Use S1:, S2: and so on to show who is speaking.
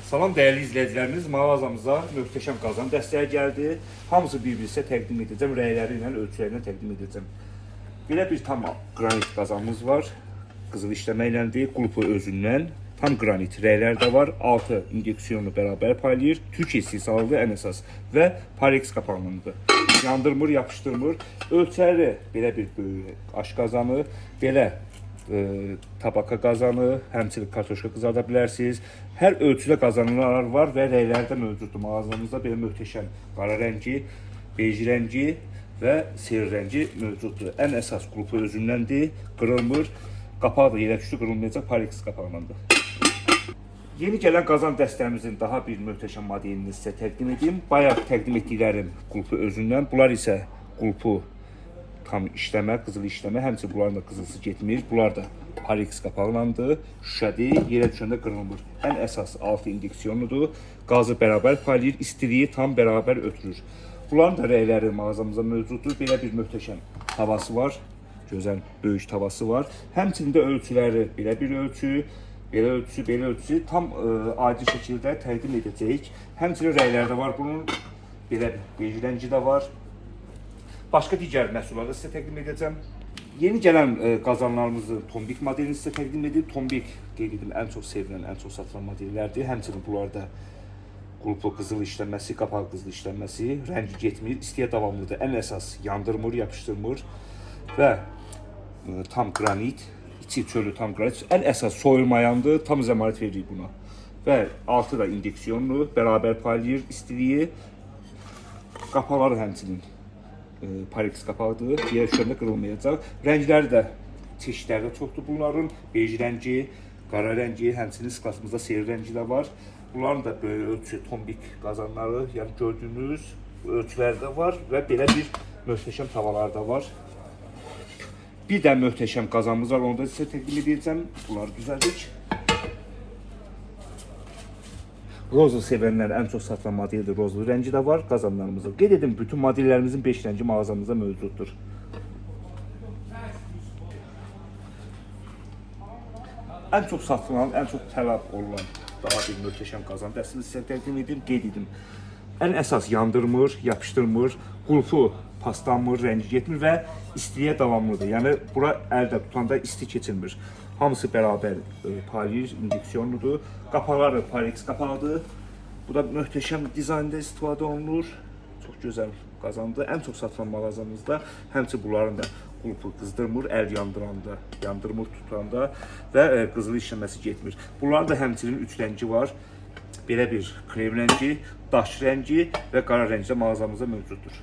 S1: Salam dəyərli izləyicilərimiz, mağazamıza möhtəşəm qazan dəstəyi gəldi. Hamısı bir-birinə təqdim edəcəm, rəyləri ilə, ölçüləri ilə təqdim edəcəm. Belə bir tam qranit qazanımız var. Qızıl işləməklədir, qulpu özündən. Tam qranit rəylər də var. 6 indeksiyonu bərabər paylayır. Türk istehsalıdır ən əsas və Parex qapağındadır. Yandırmır, yapışdırmır. Ölçələri belə bir böyük aş qazanı, belə tabaka qazanı, həmçinin kartoşka qızarda bilərsiniz. Hər ölçüdə qazanlar var və rəyləri də mövcuddur. Mağazamızda belə möhtəşəm qara rəngi, bej rəngi və siyah rəngi mövcuddur. Ən əsas qrupu özündəndir, qırılmır. Qapağı da yerə düşdü, qırılmayacaq, Parex qapağındadır. Yeni gələn qazan dəstəmizin daha bir möhtəşəm modelini sizə təqdim edeyim. Bayaq təqdim etdiklərim qrupu özündən, bunlar isə qrupu tam işləmə, qızıl işləmə, həmçinin bunların da qızılsı getmir. Bunlar da Parex qapaqlandı, şüşədir, yerə düşəndə qırılmır. Ən əsas 6 indeksiyonudur, qazı bərabər paylayır, istiliyi tam bərabər ötürür. Bunların da rəyləri mağazamızda mövcuddur. Belə bir möhtəşəm tavası var, gözəl böyük tavası var. Həmçinin də ölçüləri belə bir ölçü, belə ölçüsü, belə ölçüsü tam adi şəkildə təqdim edəcəyik. Həmçinin rəyləri də var bunun, belə bej rəngi də var. Başqa digər məhsulları sizə təqdim edəcəm. Yeni gələn qazanlarımızın tombik modelini sizə təqdim edib. Tombik qeyd edim, ən çox sevilən, ən çox satılan modellərdir. Həmçinin bunlarda qrupu qızıl işlənməsi, qapağı qızıl işlənməsi, rəngi getmir, istiyə davamlıdır. Ən əsas yandırmır, yapışdırmır və tam qranit, içi çölü tam qranit. Ən əsas soyulmayandır, tam zəmanət verir buna. Və altı da indeksiyonlu, bərabər paylayır istiliyi. Qapaqları həmçinin Parex qapağıdır, yerə düşəndə qırılmayacaq. Rəngləri də, çeşidləri də çoxdur bunların. Bej rəngi, qara rəngi, həmçinin sklasımızda siyah rəngi də var. Bunların da böyük ölçü tombik qazanları, yəni gördüyünüz ölçüləri də var və belə bir möhtəşəm tavalar da var. Bir də möhtəşəm qazanımız var, onu da sizə təqdim edəcəm. Bunları düzəldik. Rozlu sevənlər ən çox satılan modeldir, rozlu rəngi də var qazanlarımızda. Qeyd edim, bütün modellərimizin 5 rəngi mağazamızda mövcuddur. Ən çox satılan, ən çox tələb olunan daha bir möhtəşəm qazan dəstəsini sizə təqdim edim, qeyd edim. Ən əsas yandırmır, yapışdırmır, qulpu paslanmır, rəngi getmir və istiliyə davamlıdır. Yəni, bura əldə tutanda isti keçilmir. Hamısı bərabər paylayır, indeksiyonludur. Qapaqları Parex qapağıdır. Bu da möhtəşəm dizaynda istifadə olunur. Çox gözəl qazandır. Ən çox satılan mağazamızda həmçinin bunların da qulpu qızdırmır, əl yandıranda, yandırmır tutanda və qızıl işləməsi getmir. Bunların da həmçinin 3 rəngi var. Belə bir krem rəngi, daş rəngi və qara rəngi də mağazamızda mövcuddur.